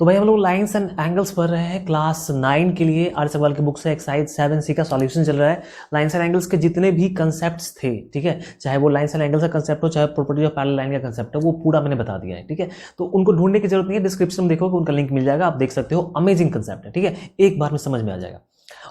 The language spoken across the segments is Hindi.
तो भाई हम लोग लाइंस एंड एंगल्स पढ़ रहे हैं क्लास 9 के लिए। आर्यस अग्रवाल की बुक से एक्सरसाइज 7C का सॉल्यूशन चल रहा है। लाइंस एंड एंगल्स के जितने भी कंसेप्ट्स थे, ठीक है, चाहे वो लाइंस एंड एंगल्स का कंसेप्ट हो, चाहे प्रॉपर्टी ऑफ पैरेलल लाइन का कंसेप्ट है, वो पूरा मैंने बता दिया है, ठीक है। तो उनको ढूंढने की जरूरत नहीं है, डिस्क्रिप्शन में देखोगे उनका लिंक मिल जाएगा, आप देख सकते हो। अमेजिंग कंसेप्ट है, ठीक है, एक बार में समझ में आ जाएगा।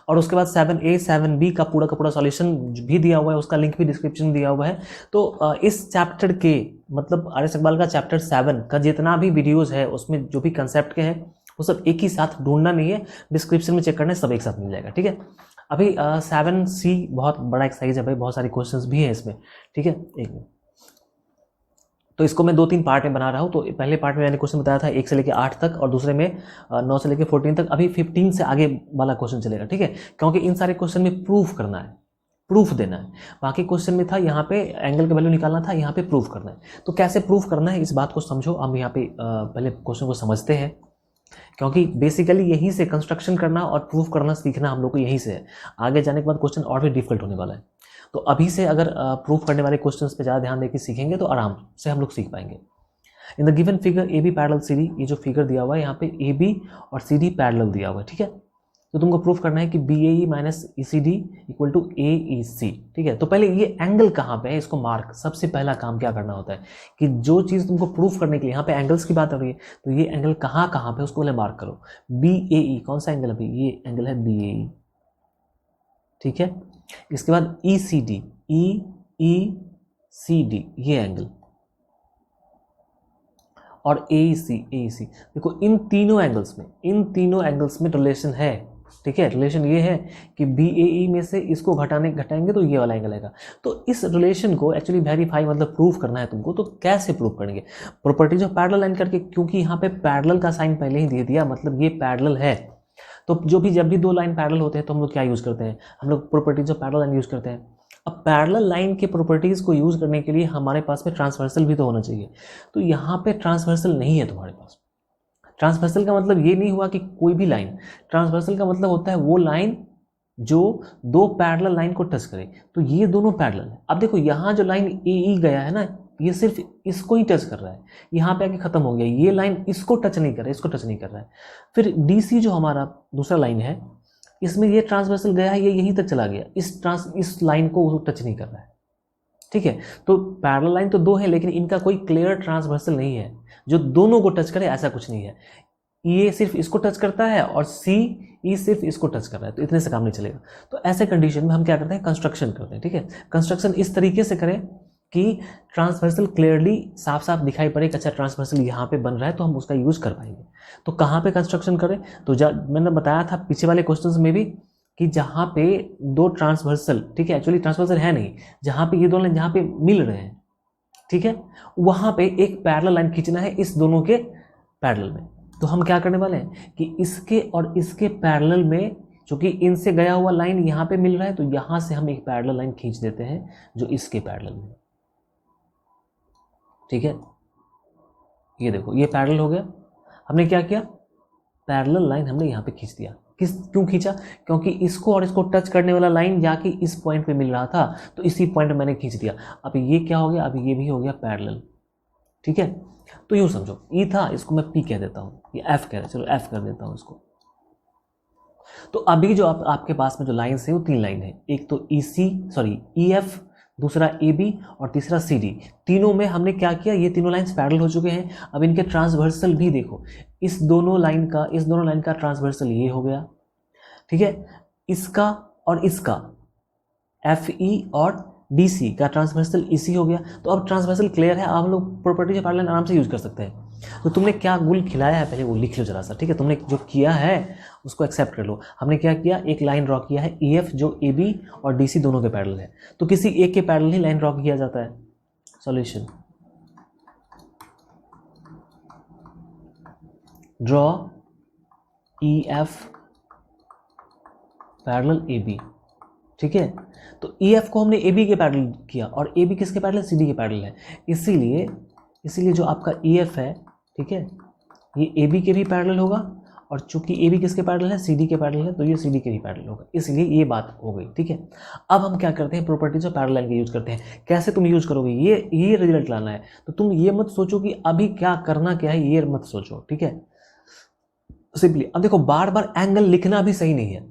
और उसके बाद 7A 7B का पूरा सॉल्यूशन भी दिया हुआ है, उसका लिंक भी डिस्क्रिप्शन में दिया हुआ है। तो इस चैप्टर के मतलब आर्यस अग्रवाल का चैप्टर 7 का जितना भी वीडियोस है उसमें जो भी कंसेप्ट के हैं वो सब एक ही साथ ढूंढना नहीं है, डिस्क्रिप्शन में चेक करना है, सब एक साथ मिल जाएगा, ठीक है। अभी 7C बहुत बड़ा एक्सरसाइज है भाई, बहुत सारी क्वेश्चंस भी हैं इसमें, ठीक है। एक मिनट, तो इसको मैं 2-3 पार्ट में बना रहा हूँ। तो पहले पार्ट में मैंने क्वेश्चन बताया था 1 से लेकर 8 तक, और दूसरे में 9 से लेकर 14 तक। अभी 15 से आगे वाला क्वेश्चन चलेगा, ठीक है, क्योंकि इन सारे क्वेश्चन में प्रूफ करना है, प्रूफ देना है। बाकी क्वेश्चन में था यहाँ पे एंगल का वैल्यू निकालना था, यहाँ पे प्रूफ करना है। तो कैसे प्रूफ करना है इस बात को समझो। हम यहाँ पे पहले क्वेश्चन को समझते हैं, क्योंकि बेसिकली यहीं से कंस्ट्रक्शन करना और प्रूफ करना सीखना हम लोग को यहीं से है। आगे जाने के बाद क्वेश्चन और भी डिफिकल्ट होने वाला है। तो अभी से अगर प्रूफ करने वाले क्वेश्चंस पे ज़्यादा ध्यान देकर सीखेंगे तो आराम से हम लोग सीख पाएंगे। In the given figure A B parallel C D, ये जो फिगर दिया हुआ है यहाँ पे ए बी और सी डी पैरेलल दिया हुआ है, ठीक है। तो तुमको प्रूफ करना है कि B A E minus E C D equal to A E C, ठीक है। तो पहले ये एंगल कहाँ पे है इसको मार्क, सबसे पहला काम क्या करना होता है कि जो चीज़ तुमको प्रूफ करने के लिए, यहाँ पे एंगल्स की बात हो रही है, तो ये एंगल कहाँ कहाँ पे उसको पहले मार्क करो। बी ए ई कौन सा एंगल है भाई, ये एंगल है बी ए ई, ठीक है। इसके बाद ई सी डी, ई ई सी डी ये एंगल, और ए सी देखो इन तीनों एंगल्स में रिलेशन है, ठीक है। रिलेशन ये है कि बी ए ई में से इसको घटाएंगे तो ये वाला एंगल आएगा। तो इस रिलेशन को एक्चुअली वेरीफाई मतलब प्रूफ करना है तुमको। तो कैसे प्रूफ करेंगे, प्रॉपर्टीज ऑफ पैरेलल लाइन करके, क्योंकि यहाँ पे पैरेलल का साइन पहले ही दे दिया, मतलब ये पैरेलल है। तो जब भी दो लाइन पैरेलल होते हैं तो हम लोग क्या यूज करते हैं, हम लोग properties of parallel line use करते हैं। अब पैरेलल लाइन के प्रॉपर्टीज को यूज करने के लिए हमारे पास में ट्रांसवर्सल भी तो होना चाहिए। तो यहाँ पे ट्रांसवर्सल नहीं है तुम्हारे पास। ट्रांसवर्सल का मतलब ये नहीं हुआ कि कोई भी लाइन, ट्रांसवर्सल का मतलब होता है वो लाइन जो दो पैरेलल लाइन को टच करे। तो ये दोनों पैरेलल है। अब देखो यहाँ जो लाइन ए ई गया है ना, ये सिर्फ इसको ही टच कर रहा है, यहाँ पे आके खत्म हो गया। ये लाइन इसको टच नहीं कर रहा है, इसको टच नहीं कर रहा है। फिर डी सी जो हमारा दूसरा लाइन है, इसमें ये ट्रांसवर्सल गया है, ये यहीं तक चला गया, इस लाइन को टच नहीं कर रहा है, ठीक है। तो पैरेलल लाइन तो दो है, लेकिन इनका कोई क्लियर ट्रांसवर्सल नहीं है जो दोनों को टच करे, ऐसा कुछ नहीं है। ये सिर्फ इसको टच करता है और सी ई सिर्फ इसको टच कर रहा है, तो इतने से काम नहीं चलेगा। तो ऐसे कंडीशन में हम क्या करते हैं, कंस्ट्रक्शन करते हैं, ठीक है। कंस्ट्रक्शन इस तरीके से करें कि ट्रांसवर्सल क्लियरली साफ साफ दिखाई पड़े कि अच्छा ट्रांसवर्सल यहाँ पे बन रहा है, तो हम उसका यूज कर पाएंगे। तो कहाँ पे कंस्ट्रक्शन करें, तो मैंने बताया था पीछे वाले क्वेश्चंस में भी कि जहाँ पे दो ट्रांसवर्सल, ठीक है, एक्चुअली ट्रांसवर्सल है नहीं, जहाँ पे ये दो लाइन जहाँ पे मिल रहे हैं, ठीक है, वहाँ पे एक पैरेलल लाइन खींचना है इस दोनों के पैरेलल में। तो हम क्या करने वाले हैं कि इसके और इसके पैरेलल में, चूंकि इनसे गया हुआ लाइन यहाँ पे मिल रहा है, तो यहाँ से हम एक पैरेलल लाइन खींच देते हैं जो इसके पैरेलल में, ठीक है। ये देखो ये पैरेलल हो गया। हमने क्या किया, पैरेलल लाइन हमने यहाँ पे खींच दिया। क्यों खींचा, क्योंकि इसको और इसको टच करने वाला लाइन जाके इस पॉइंट पे मिल रहा था, तो इसी पॉइंट पे मैंने खींच दिया। अब ये क्या हो गया, अब ये भी हो गया पैरेलल, ठीक है। तो यूं समझो, ई था, इसको मैं पी कह देता हूँ, ये एफ कह रहा है, चलो एफ कर देता हूँ इसको। तो अभी जो आपके पास में जो लाइन है वो 3 लाइन है, एक तो ई एफ, दूसरा ए बी और तीसरा सी डी। तीनों में हमने क्या किया, ये तीनों लाइंस पैरेलल हो चुके हैं। अब इनके ट्रांसवर्सल भी देखो, इस दोनों लाइन का ट्रांसवर्सल ये हो गया, ठीक है। इसका और इसका एफ ई और डी सी का ट्रांसवर्सल इसी हो गया। तो अब ट्रांसवर्सल क्लियर है, अब हम लोग प्रॉपर्टीज ऑफ पैरेलल लाइन आराम से यूज कर सकते हैं। तो तुमने क्या गुल खिलाया है पहले वो लिख लो जरा सा, ठीक है। तुमने जो किया है उसको एक्सेप्ट कर लो। हमने क्या किया, एक लाइन ड्रॉ किया है ई एफ जो ए बी और डी सी दोनों के पैरेलल है। तो किसी एक के पैरेलल ही लाइन ड्रॉ किया जाता है। Solution, draw E F parallel A B, ठीक है। तो ई एफ को हमने ए बी के पैरेलल किया, और ए बी किसके पैरेलल, सी डी के पैरेलल है। इसीलिए जो आपका ई एफ है, ठीक है, ये ए बी के भी पैरेलल होगा, और चूंकि ए बी किसके पैरेलल है, सी डी के पैरेलल है, तो ये सी डी के भी पैरेलल होगा। इसलिए ये बात हो गई, ठीक है। अब हम क्या करते हैं, प्रॉपर्टीज ऑफ पैरेलल लाइन का यूज करते हैं। कैसे तुम यूज करोगे, ये रिजल्ट लाना है। तो तुम ये मत सोचो कि अभी क्या करना क्या है, ये मत सोचो, ठीक है। सिंपली अब देखो, बार बार एंगल लिखना भी सही नहीं है।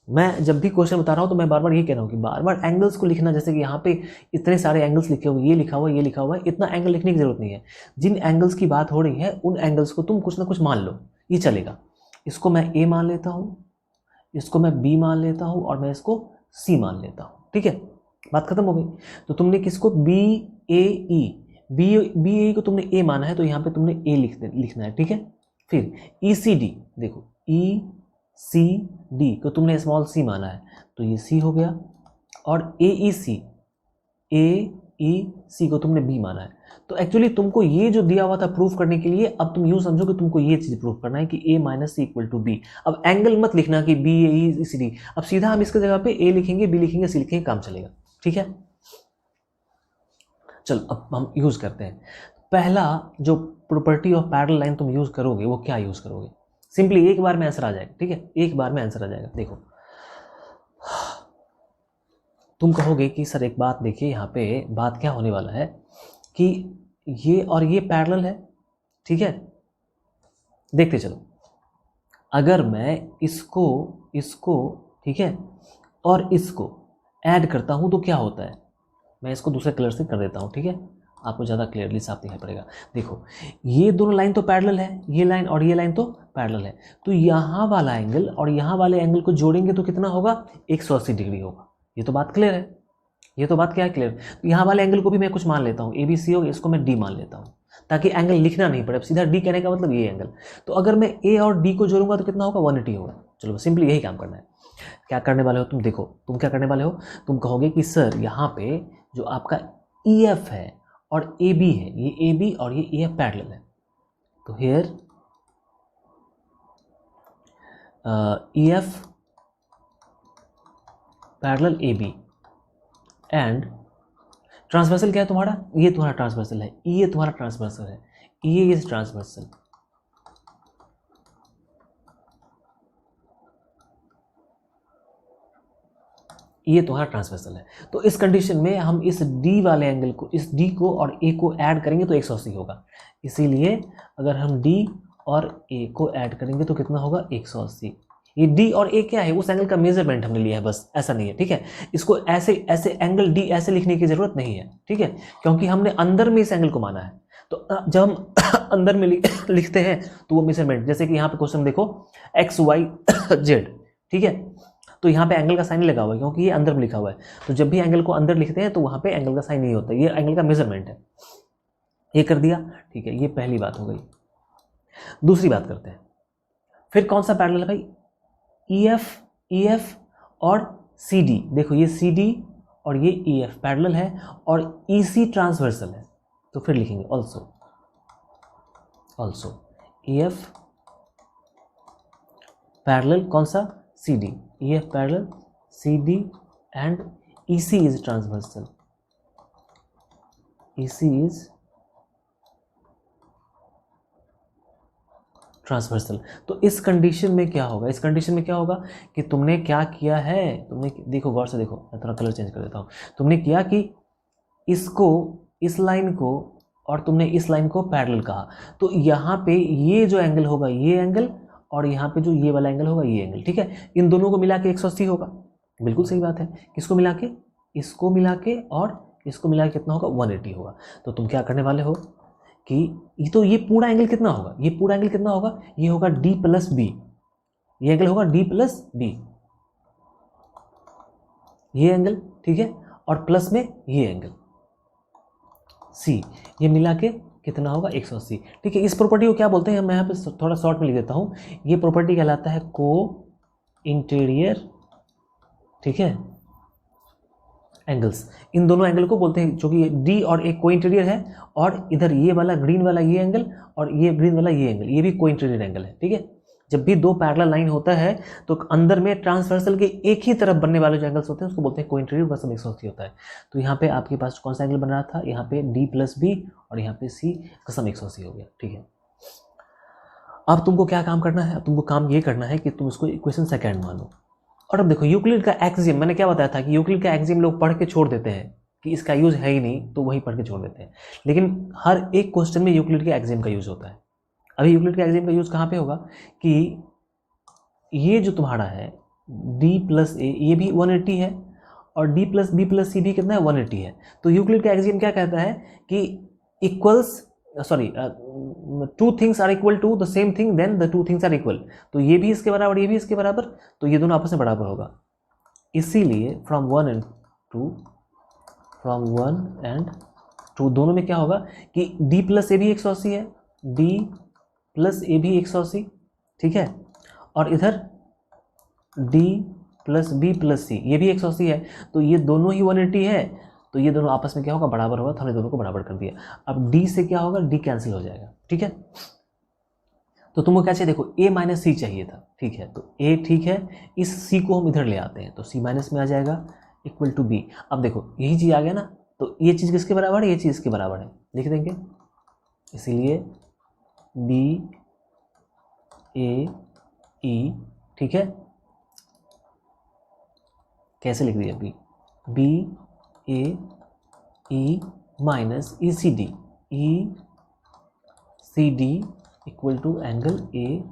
मैं जब भी क्वेश्चन बता रहा हूँ तो मैं बार बार ये कह रहा हूँ कि बार बार एंगल्स को लिखना, जैसे कि यहाँ पे इतने सारे एंगल्स लिखे हुए, ये लिखा हुआ है, ये लिखा हुआ है, इतना एंगल लिखने की जरूरत नहीं है। जिन एंगल्स की बात हो रही है उन एंगल्स को तुम कुछ ना कुछ मान लो, ये चलेगा। इसको मैं ए मान लेता हूँ, इसको मैं बी मान लेता हूँ, और मैं इसको सी मान लेता हूँ। ठीक है, बात खत्म हो गई। तो तुमने किसको बी ए ई, बी ए को तुमने ए माना है तो यहाँ पे तुमने ए लिखना है। ठीक है, फिर ई सी डी, देखो ई सी डी को तुमने स्मॉल सी माना है तो ये सी हो गया, और ए ई सी को तुमने बी माना है। तो एक्चुअली तुमको ये जो दिया हुआ था प्रूफ करने के लिए, अब तुम यूँ समझो कि तुमको ये चीज़ प्रूफ करना है कि A minus C equal to B. अब एंगल मत लिखना कि B A E C D, अब सीधा हम इसके जगह पे ए लिखेंगे, बी लिखेंगे, सी लिखेंगे, काम चलेगा। ठीक है, चलो अब हम यूज़ करते हैं। पहला जो प्रॉपर्टी ऑफ पैरेलल लाइन तुम यूज़ करोगे वो क्या यूज़ करोगे? सिंपली एक बार में आंसर आ जाएगा। ठीक है, एक बार में आंसर आ जाएगा। देखो, तुम कहोगे कि सर एक बात देखिए, यहाँ पे बात क्या होने वाला है कि ये और ये पैरेलल है। ठीक है, देखते चलो, अगर मैं इसको ठीक है और इसको ऐड करता हूँ तो क्या होता है? मैं इसको दूसरे कलर से कर देता हूँ। ठीक है, आपको ज़्यादा क्लियरली साफ दिखाई पड़ेगा। देखो, ये दोनों लाइन तो पैरेलल है, ये लाइन और ये लाइन तो पैरेलल है, तो यहाँ वाला एंगल और यहाँ वाले एंगल को जोड़ेंगे तो कितना होगा? 180 डिग्री होगा। ये तो बात क्लियर है, ये तो बात क्या है, क्लियर। तो यहाँ वाले एंगल को भी मैं कुछ मान लेता हूँ, ए बी सी हो, इसको मैं डी मान लेता हूँ ताकि एंगल लिखना नहीं पड़े, सीधा डी कहने का मतलब ये एंगल। तो अगर मैं ए और डी को जोड़ूंगा तो कितना होगा? 180 होगा। चलो सिंपली यही काम करना है। क्या करने वाले हो तुम? देखो, तुम क्या करने वाले हो, तुम कहोगे कि सर यहाँ पे जो आपका ई एफ है और ए बी है, ये ए बी और ये ई एफ पैरेलल है, तो here E F parallel A B and transversal क्या है तुम्हारा? ये तुम्हारा ट्रांसवर्सल है, ये तुम्हारा ट्रांसवर्सल है, ये ट्रांसवर्सल, ये तुम्हारा ट्रांसवर्सल है। तो इस कंडीशन में हम इस डी वाले एंगल को, इस डी को और ए को ऐड करेंगे तो 180 होगा। इसीलिए अगर हम डी और ए को ऐड करेंगे तो कितना होगा? 180। ये डी और ए क्या है? उस एंगल का मेजरमेंट हमने लिया है, बस, ऐसा नहीं है। ठीक है, इसको ऐसे ऐसे एंगल डी ऐसे लिखने की जरूरत नहीं है। ठीक है, क्योंकि हमने अंदर में इस एंगल को माना है। तो जब हम अंदर में लिखते हैं तो वो मेजरमेंट, जैसे कि यहाँ पे क्वेश्चन देखो एक्स वाई जेड, ठीक है, तो यहाँ पे एंगल का साइन लगा हुआ है क्योंकि ये अंदर में लिखा हुआ है। तो जब भी एंगल को अंदर लिखते हैं तो वहाँ पे एंगल का साइन नहीं होता, ये एंगल का मेजरमेंट है। ये कर दिया, ठीक है, ये पहली बात हो गई। दूसरी बात करते हैं, फिर कौन सा पैरेलल है भाई? ई एफ और सी डी। देखो, ये सी डी और ये ई एफ पैरेलल है और ई सी ट्रांसवर्सल है, तो फिर लिखेंगे ऑल्सो ई एफ पैरेलल कौन सा? C D, E F parallel C D and E C is transversal, E C is transversal. तो इस कंडीशन में क्या होगा? इस कंडीशन में क्या होगा कि तुमने क्या किया है, तुमने, देखो गौर से देखो, मैं थोड़ा कलर चेंज कर देता हूँ। तुमने किया कि इसको, इस लाइन को और तुमने इस लाइन को पैरेलल कहा, तो यहाँ पे ये जो एंगल होगा ये एंगल, और यहाँ पे जो ये वाला एंगल होगा ये एंगल, ठीक है, इन दोनों को मिला के 180 होगा। बिल्कुल सही बात है। किसको मिला के? इसको मिला के और इसको मिला के कितना होगा? 180 होगा। तो तुम क्या करने वाले हो कि ये पूरा एंगल कितना होगा? ये पूरा एंगल कितना होगा? ये होगा डी प्लस बी, ये एंगल होगा डी प्लस बी, ये एंगल, ठीक है, और प्लस में ये एंगल सी, ये मिला के कितना होगा? 180। ठीक है, इस प्रॉपर्टी को क्या बोलते हैं? मैं यहाँ पे थोड़ा शॉर्ट में लिख देता हूँ। ये प्रॉपर्टी कहलाता है को इंटीरियर, ठीक है, एंगल्स। इन दोनों एंगल को बोलते हैं, जो कि डी और ए को इंटीरियर है, और इधर ये वाला ग्रीन वाला ये एंगल और ये ग्रीन वाला ये एंगल, ये भी को इंटीरियर एंगल है। ठीक है, जब भी दो पैरेलल लाइन होता है तो अंदर में ट्रांसवर्सल के एक ही तरफ बनने वाले जो एंगल्स होते हैं उसको बोलते हैं को इंटीरियर, उसका सम 180 होता है। तो यहाँ पे आपके पास कौन सा एंगल बन रहा था? यहाँ पे डी प्लस बी और यहाँ पे सी का सम 180 हो गया। ठीक है, अब तुमको क्या काम करना है? अब तुमको काम ये करना है कि तुम इसको इक्वेशन सेकेंड मानो। और अब देखो, यूक्लिड का एक्सियम, मैंने क्या बताया था कि यूक्लिड का एक्सियम लोग पढ़ के छोड़ देते हैं कि इसका यूज है ही नहीं, तो वही पढ़ के छोड़ देते हैं। लेकिन हर एक क्वेश्चन में यूक्लिड के एक्सियम का यूज होता है। अभी यूक्लिड के एक्सियम का यूज कहाँ पे होगा कि ये जो तुम्हारा है डी प्लस ए, ये भी 180 है, और डी प्लस बी प्लस सी भी कितना है 180 है। तो यूक्लिड का एक्सियम क्या कहता है कि equals sorry two things are equal to the same thing then the two things are equal. तो ये भी इसके बराबर, ये भी इसके बराबर, तो ये दोनों आपस में बराबर होगा। इसीलिए फ्रॉम वन एंड टू दोनों में क्या होगा कि d प्लस ए भी 180 है, d प्लस ए भी 180, ठीक है, और इधर d प्लस बी प्लस सी ये भी 180 है। तो ये दोनों ही 180 है, तो ये दोनों आपस में क्या होगा, बराबर होगा। तो हमने दोनों को बराबर कर दिया। अब d से क्या होगा, d कैंसिल हो जाएगा, ठीक है। तो तुमको क्या चाहिए, देखो a माइनस सी चाहिए था, ठीक है, तो a ठीक है, इस c को हम इधर ले आते हैं, तो c माइनस में आ जाएगा इक्वल टू b। अब देखो यही चीज़ आ गया ना, तो ये चीज़ किसके बराबर है, ये चीज़ इसके बराबर है, लिख देंगे। इसीलिए b a e, ठीक है, कैसे लिख दिया, b a e minus E C D equal to angle A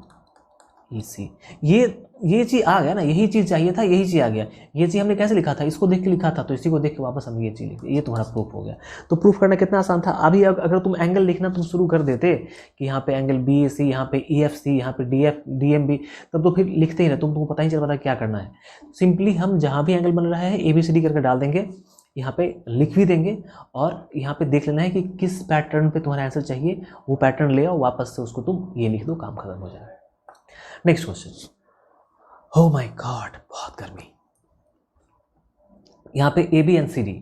E C. ये चीज़ आ गया ना, यही चीज़ चाहिए था, यही चीज़ आ गया। ये चीज़ हमने कैसे लिखा था, इसको देख के लिखा था, तो इसी को देख के वापस हमने ये चीज़ लिखी, ये तुम्हारा प्रूफ हो गया। तो प्रूफ करना कितना आसान था। अभी अगर तुम एंगल लिखना तुम शुरू कर देते कि यहाँ पे एंगल बी ए सी, यहाँ पे ई एफ सी, यहाँ पे डी एम बी, तब तो फिर लिखते ही ना, तुमको पता ही चल पाता क्या करना है। सिंपली हम जहाँ भी एंगल बन रहा है ए बी सी डी करके डाल देंगे, यहाँ पे लिख भी देंगे, और यहाँ पे देख लेना है कि किस पैटर्न पे तुम्हारा आंसर चाहिए, वो पैटर्न ले आओ, वापस से उसको तुम ये लिख दो, काम खत्म हो जाएगा। Next question. Oh my God, बहुत गर्मी। यहाँ पे A B and C D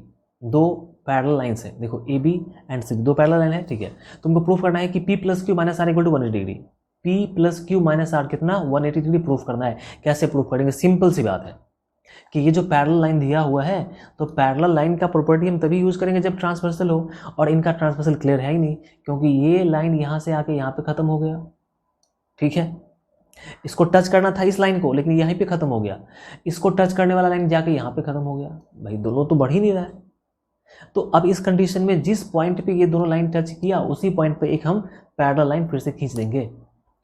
दो पैरेलल लाइन्स हैं। देखो A B and C D दो पैरेलल लाइन है, ठीक है। तुमको प्रूफ करना है कि P plus Q minus R equal to 180 degree. P plus Q minus R कितना, 180 डिग्री प्रूफ करना है। कैसे प्रूफ करेंगे, सिंपल सी बात है कि ये जो पैरेलल लाइन दिया हुआ है, तो पैरेलल लाइन का प्रॉपर्टी हम तभी यूज करेंगे जब ट्रांसवर्सल हो, और इनका ट्रांसवर्सल क्लियर है ही नहीं, क्योंकि ये लाइन यहाँ से आके यहाँ पे खत्म हो गया, ठीक है। इसको टच करना था इस लाइन को, लेकिन यहीं पे खत्म हो गया। इसको टच करने वाला लाइन जाके यहाँ पे खत्म हो गया। भाई दोनों तो बढ़ ही नहीं रहा है। तो अब इस कंडीशन में जिस पॉइंट पे ये दोनों लाइन टच किया, उसी पॉइंट पे एक हम पैरेलल लाइन फिर से खींच देंगे।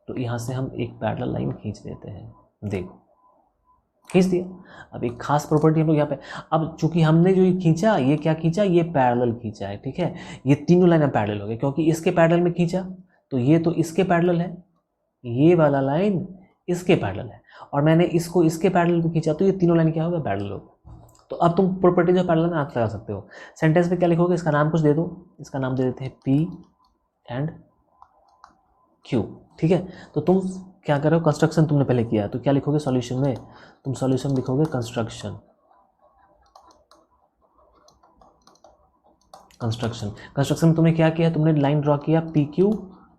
तो यहाँ से हम एक पैरेलल लाइन खींच देते हैं, देखो खींच दिया। अब एक खास प्रॉपर्टी हम लोग यहाँ पे, अब चूंकि हमने जो ये खींचा, ये क्या खींचा, ये पैरेलल खींचा है, ठीक है। ये तीनों लाइन पैरेलल हो गए, क्योंकि इसके पैरेलल में खींचा, तो ये तो इसके पैरेलल है, ये वाला लाइन इसके पैरेलल है, और मैंने इसको इसके पैरेलल पे खींचा, तो ये तीनों लाइन क्या हो गया, पैरेलल हो गया। तो अब तुम प्रॉपर्टी ऑफ पैरेलल में आप लगा सकते हो। सेंटेंस में क्या लिखोगे, इसका नाम कुछ दे दो, इसका नाम दे देते हैं पी एंड क्यू, ठीक है। तो तुम क्या कर रहे हो, कंस्ट्रक्शन तुमने पहले किया है, तो क्या लिखोगे सॉल्यूशन में, तुम सॉल्यूशन लिखोगे कंस्ट्रक्शन में तुमने क्या किया, तुमने लाइन ड्रॉ किया, पी क्यू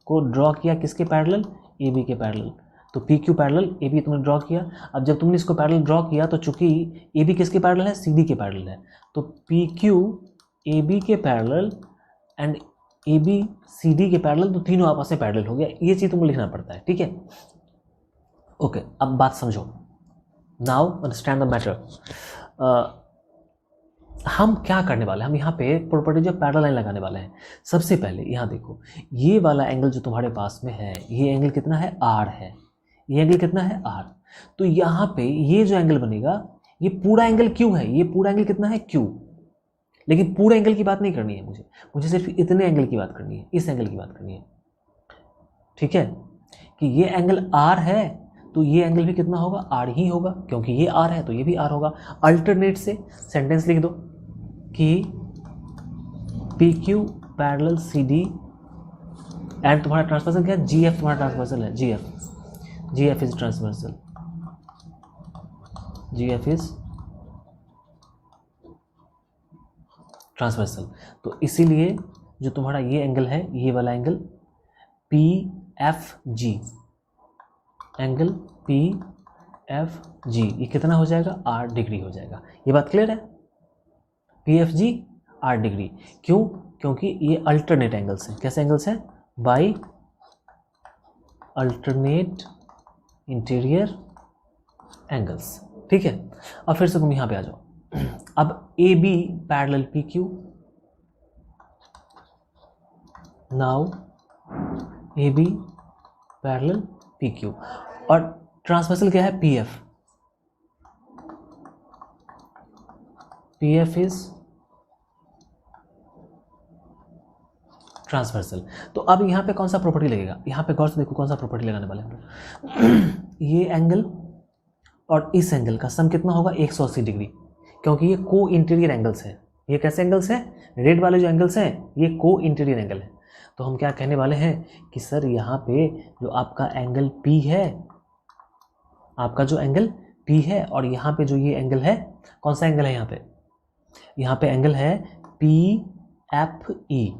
को ड्रॉ किया किसके पैरेलल, ए बी के पैरेलल। तो P Q parallel A B तुमने ड्रॉ किया। अब जब तुमने इसको पैरेलल ड्रॉ किया, तो चूंकि ए बी किसके पैरेलल है, सी डी के पैरेलल है, तो पी क्यू ए बी के parallel and A B C D के पैरेलल, तो तीनों आपस में पैरेलल हो गया। ये चीज़ तुमको लिखना पड़ता है, ठीक है। ओके, अब बात समझो, नाउ अंडरस्टैंड द मैटर। हम क्या करने वाले हैं, हम यहाँ पे प्रॉपर्टी जो पैरेलल लाइन लगाने वाले हैं। सबसे पहले यहाँ देखो, ये वाला एंगल जो तुम्हारे पास में है, ये एंगल कितना है, आर है। ये एंगल कितना है, आर। तो यहाँ पे ये जो एंगल बनेगा, ये पूरा एंगल क्यू है, ये पूरा एंगल कितना है, क्यू। लेकिन पूरे एंगल की बात नहीं करनी है मुझे सिर्फ इतने एंगल की बात करनी है, इस एंगल की बात करनी है, ठीक है। कि ये एंगल आर है, तो ये एंगल भी कितना होगा, आर ही होगा, क्योंकि ये आर है तो ये भी आर होगा। अल्टरनेट से सेंटेंस लिख दो कि P Q parallel C D and तुम्हारा ट्रांसवर्सल क्या है, जी एफ तुम्हारा ट्रांसवर्सल है, G F is transversal, G F is transversal. तो इसीलिए जो तुम्हारा ये एंगल है, ये वाला angle P F G, angle P F G, ये कितना हो जाएगा, 8 डिग्री हो जाएगा। ये बात क्लियर है, पी एफ जी 8 डिग्री। क्यों, क्योंकि ये अल्टरनेट एंगल्स हैं। कैसे एंगल्स हैं, बाई अल्टरनेट इंटीरियर एंगल्स, ठीक है। अब फिर से तुम यहाँ पे आ जाओ। अब A B parallel P Q, now A B parallel P Q, और ट्रांसवर्सल क्या है, पी एफ इज ट्रांसवर्सल। तो अब यहाँ पे कौन सा प्रॉपर्टी लगेगा, यहाँ पे गौर से देखो कौन सा प्रॉपर्टी लगाने वाले हैं। ये एंगल और इस एंगल का सम कितना होगा, 180 डिग्री, क्योंकि ये को इंटीरियर एंगल्स हैं। ये कैसे एंगल्स हैं, रेड वाले जो एंगल्स हैं ये को इंटीरियर एंगल है। तो हम क्या कहने वाले हैं कि सर यहाँ पे जो आपका एंगल P है, आपका जो एंगल P है, और यहाँ पे जो ये एंगल है, कौन सा एंगल है यहाँ पे एंगल है PFE,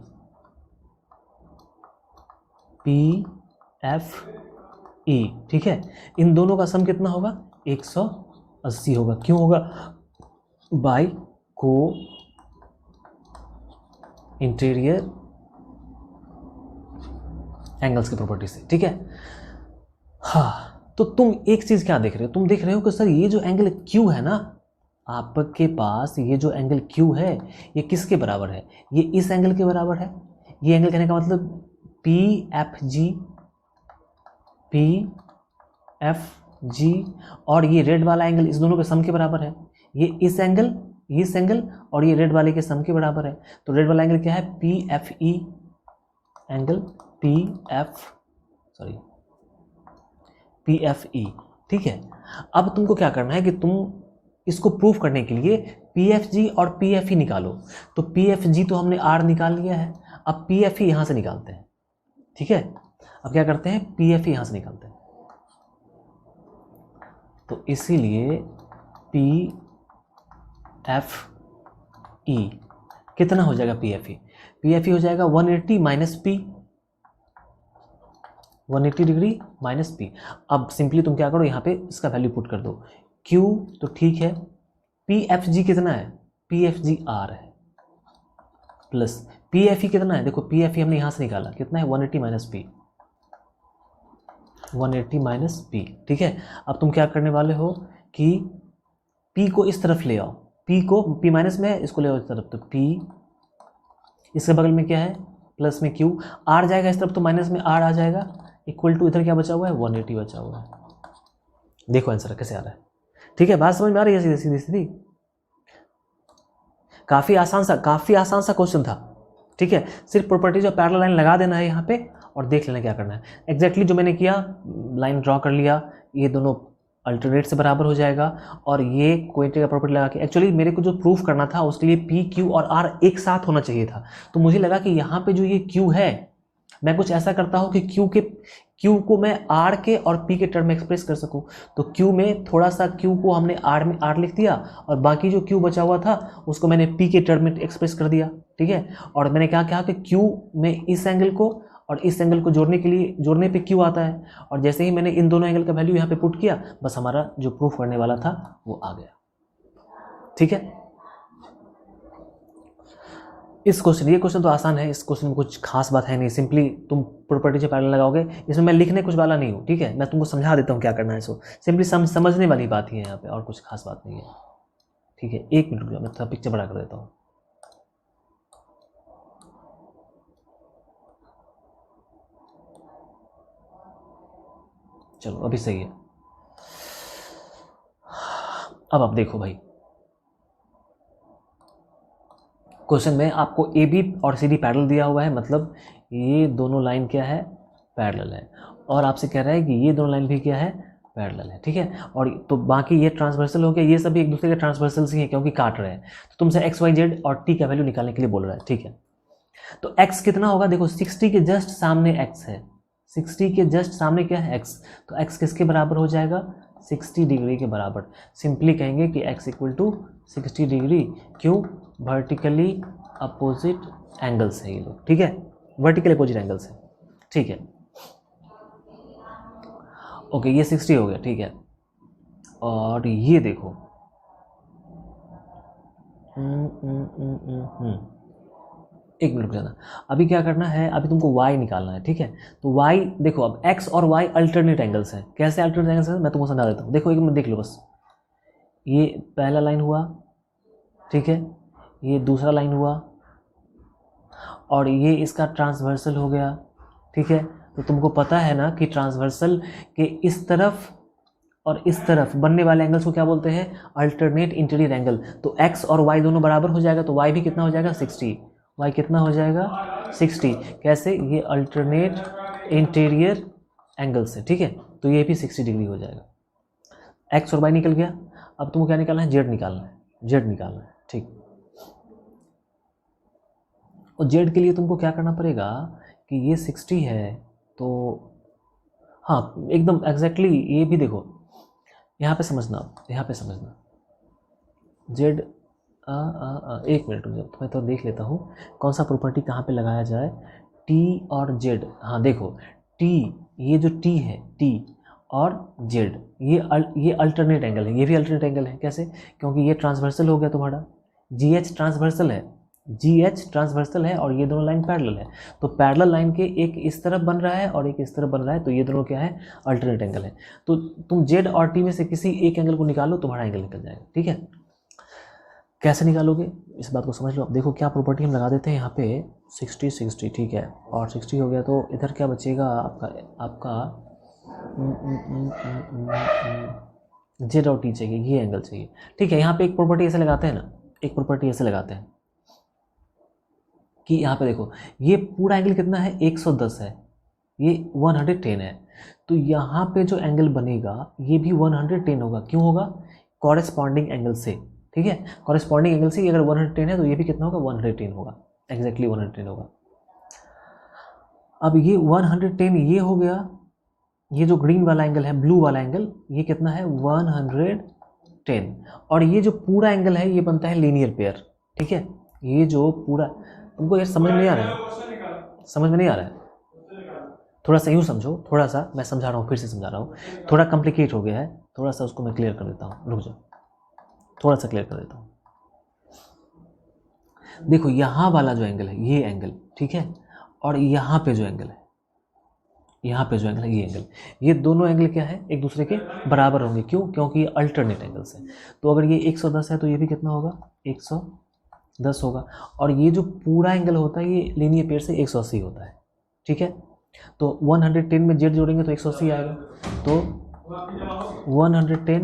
ठीक है। इन दोनों का सम कितना होगा, 180 होगा। क्यों होगा, बाय को इंटीरियर एंगल्स की प्रॉपर्टी से, ठीक है। हाँ, तो तुम एक चीज क्या देख रहे हो, तुम देख रहे हो कि सर ये जो एंगल Q है ना, आपके पास ये जो एंगल Q है ये किसके बराबर है, ये इस एंगल के बराबर है। ये एंगल कहने का मतलब PFG और ये रेड वाला एंगल इस दोनों के सम के बराबर है। ये इस एंगल और ये रेड वाले के सम के बराबर है। तो रेड वाला एंगल क्या है, PFE एंगल PFE, ठीक है। अब तुमको क्या करना है कि तुम इसको प्रूफ करने के लिए PFG और PFE निकालो। तो PFG तो हमने R निकाल लिया है, अब PFE यहां से निकालते हैं, ठीक है। अब क्या करते हैं, PFE यहां से निकालते हैं। तो इसीलिए PFE कितना हो जाएगा, PFE हो जाएगा 180 minus P, 180 degree minus P। अब सिंपली तुम क्या करो, यहाँ पे इसका वैल्यू पुट कर दो, Q तो ठीक है, PFG कितना है, PFG R है, प्लस PFE कितना है, देखो PFE हमने यहाँ से निकाला, कितना है 180 माइनस P, 180 माइनस P, ठीक है। अब तुम क्या करने वाले हो कि P को इस तरफ ले आओ, P को P माइनस में है, इसको ले आओ इस तरफ, तो P, इसके बगल में क्या है प्लस में Q, R जाएगा इस तरफ तो माइनस में R आ जाएगा, इक्वल टू इधर क्या बचा हुआ है, 180 बचा हुआ है। देखो आंसर कैसे आ रहा है, ठीक है। बात समझ में आ रही है, सीधी सीधी। काफी आसान सा क्वेश्चन था, ठीक है। सिर्फ प्रॉपर्टीज और पैरेलल लाइन लगा देना है यहाँ पे और देख लेना क्या करना है। एग्जैक्टली जो मैंने किया, लाइन ड्रॉ कर लिया, ये दोनों अल्टरनेट से बराबर हो जाएगा, और ये क्वांटिटी का प्रॉपर्टी लगा के, एक्चुअली मेरे को जो प्रूफ करना था उसके लिए P, Q और R एक साथ होना चाहिए था। तो मुझे लगा कि यहाँ पे जो ये Q है, मैं कुछ ऐसा करता हूँ कि Q को मैं R के और P के टर्म में एक्सप्रेस कर सकूँ। तो Q में थोड़ा सा Q को हमने R में R लिख दिया, और बाकी जो Q बचा हुआ था उसको मैंने P के टर्म में एक्सप्रेस कर दिया, ठीक है। और मैंने क्या कहा कि Q में इस एंगल को और इस एंगल को जोड़ने पे Q आता है, और जैसे ही मैंने इन दोनों एंगल का वैल्यू यहाँ पे पुट किया, बस हमारा जो प्रूफ करने वाला था वो आ गया, ठीक है। ये क्वेश्चन तो आसान है, इस क्वेश्चन में कुछ खास बात है नहीं, सिंपली तुम प्रॉपर्टी से पैरेलल लगाओगे। इसमें मैं लिखने कुछ वाला नहीं हूँ, ठीक है, मैं तुमको समझा देता हूँ क्या करना है। सो सिंपली समझने वाली बात ही है यहाँ पे, और कुछ खास बात नहीं है, ठीक है। एक मिनट रुक जाओ, मैं थोड़ा पिक्चर बड़ा कर देता हूँ। चलो अभी सही है। अब आप देखो भाई, क्वेश्चन में आपको AB और CD पैरेलल दिया हुआ है, मतलब ये दोनों लाइन क्या है, पैरेलल है, और आपसे कह रहा है कि ये दोनों लाइन भी क्या है, पैरेलल है, ठीक है। और तो बाकी ये ट्रांसवर्सल हो गया, ये सभी एक दूसरे के ट्रांसवर्सल्स ही हैं क्योंकि काट रहे हैं। तो तुमसे X, Y, Z और T का वैल्यू निकालने के लिए बोल रहा है, ठीक है। तो X कितना होगा, देखो 60 के जस्ट सामने X है, 60 के जस्ट सामने क्या है, X। तो X किसके बराबर हो जाएगा, 60 डिग्री के बराबर। सिंपली कहेंगे कि X इक्वल टू 60 डिग्री, क्यों, वर्टिकली अपोजिट एंगल्स है ये लोग, ठीक है, वर्टिकली अपोजिट एंगल्स है, ठीक है। ओके, ये 60 हो गया, ठीक है। और ये देखो, एक मिनट जाना, अभी क्या करना है, अभी तुमको y निकालना है, ठीक है। तो y देखो, अब x और y अल्टरनेट एंगल्स हैं। कैसे अल्टरनेट एंगल्स हैं, मैं तुमको समझा देता हूँ। देखो एक मिनट देख लो बस, ये पहला लाइन हुआ, ठीक है, ये दूसरा लाइन हुआ, और ये इसका ट्रांसवर्सल हो गया, ठीक है। तो तुमको पता है ना कि ट्रांसवर्सल के इस तरफ और इस तरफ बनने वाले एंगल्स को क्या बोलते हैं, अल्टरनेट इंटीरियर एंगल। तो x और y दोनों बराबर हो जाएगा, तो y भी कितना हो जाएगा 60, y कितना हो जाएगा 60। कैसे, ये अल्टरनेट इंटीरियर एंगल्स है, ठीक है, तो ये भी 60 डिग्री हो जाएगा। x और y निकल गया, अब तुमको क्या निकालना है, z निकालना है, z निकालना है, ठीक। और z के लिए तुमको क्या करना पड़ेगा कि ये 60 है, तो हाँ एकदम एग्जैक्टली ये भी देखो, यहाँ पे समझना, यहाँ पे समझना z एक मिनट मुझे, मैं तो देख लेता हूँ कौन सा प्रॉपर्टी कहाँ पे लगाया जाए। t और z, हाँ देखो t, ये जो t है, t और z, ये अल्टरनेट एंगल है, ये भी अल्टरनेट एंगल है। कैसे, क्योंकि ये ट्रांसवर्सल हो गया तुम्हारा, GH ट्रांसवर्सल है, GH ट्रांसवर्सल है और ये दोनों लाइन पैरेलल है। तो पैरेलल लाइन के एक इस तरफ बन रहा है और एक इस तरफ बन रहा है, तो ये दोनों क्या है, अल्टरनेट एंगल है। तो तुम Z और T में से किसी एक एंगल को निकालो, तुम्हारा एंगल निकल जाएगा, ठीक है। कैसे निकालोगे इस बात को समझ लो। अब देखो क्या प्रॉपर्टी हम लगा देते हैं यहाँ पे, 60 60, ठीक है, और 60 हो गया, तो इधर क्या बचेगा आपका Z और T चाहिए, ये एंगल चाहिए, ठीक है। यहाँ पे एक प्रॉपर्टी ऐसे लगाते हैं ना, एक प्रॉपर्टी ऐसे लगाते हैं कि यहाँ पे देखो ये पूरा एंगल कितना है, 110 है, ये 110 है, तो यहाँ पे जो एंगल बनेगा ये भी 110 होगा। क्यों होगा, कॉरेस्पॉन्डिंग एंगल से, ठीक है, कॉरेस्पॉन्डिंग एंगल से अगर 110 है तो ये भी कितना होगा, 110 होगा, एग्जैक्टली 110 होगा। अब ये 110 ये हो गया, ये जो ग्रीन वाला एंगल है, ब्लू वाला एंगल, ये कितना है 110, और ये जो पूरा एंगल है ये बनता है लीनियर पेयर, ठीक है। ये जो पूरा, तुमको यार समझ में नहीं आ रहा है, समझ में नहीं आ रहा है, थोड़ा सा यूँ समझो, थोड़ा सा मैं समझा रहा हूँ, फिर से समझा रहा हूँ, थोड़ा कॉम्प्लिकेट हो गया है, थोड़ा सा उसको मैं क्लियर कर देता हूँ, रुक जाओ, थोड़ा सा क्लियर कर देता हूँ। देखो यहाँ वाला जो एंगल है, ये एंगल, ठीक है, और यहाँ पे जो एंगल है, यहाँ पे जो एंगल है, ये एंगल, ये दोनों एंगल क्या है, एक दूसरे के बराबर होंगे। क्यों, क्योंकि ये अल्टरनेट एंगल्स है। तो अगर ये 110 है तो ये भी कितना होगा, 110 होगा, और ये जो पूरा एंगल होता है ये लीनियर पेयर से 180 होता है, ठीक है। तो 110 में z जोड़ेंगे तो 180 आएगा, तो 110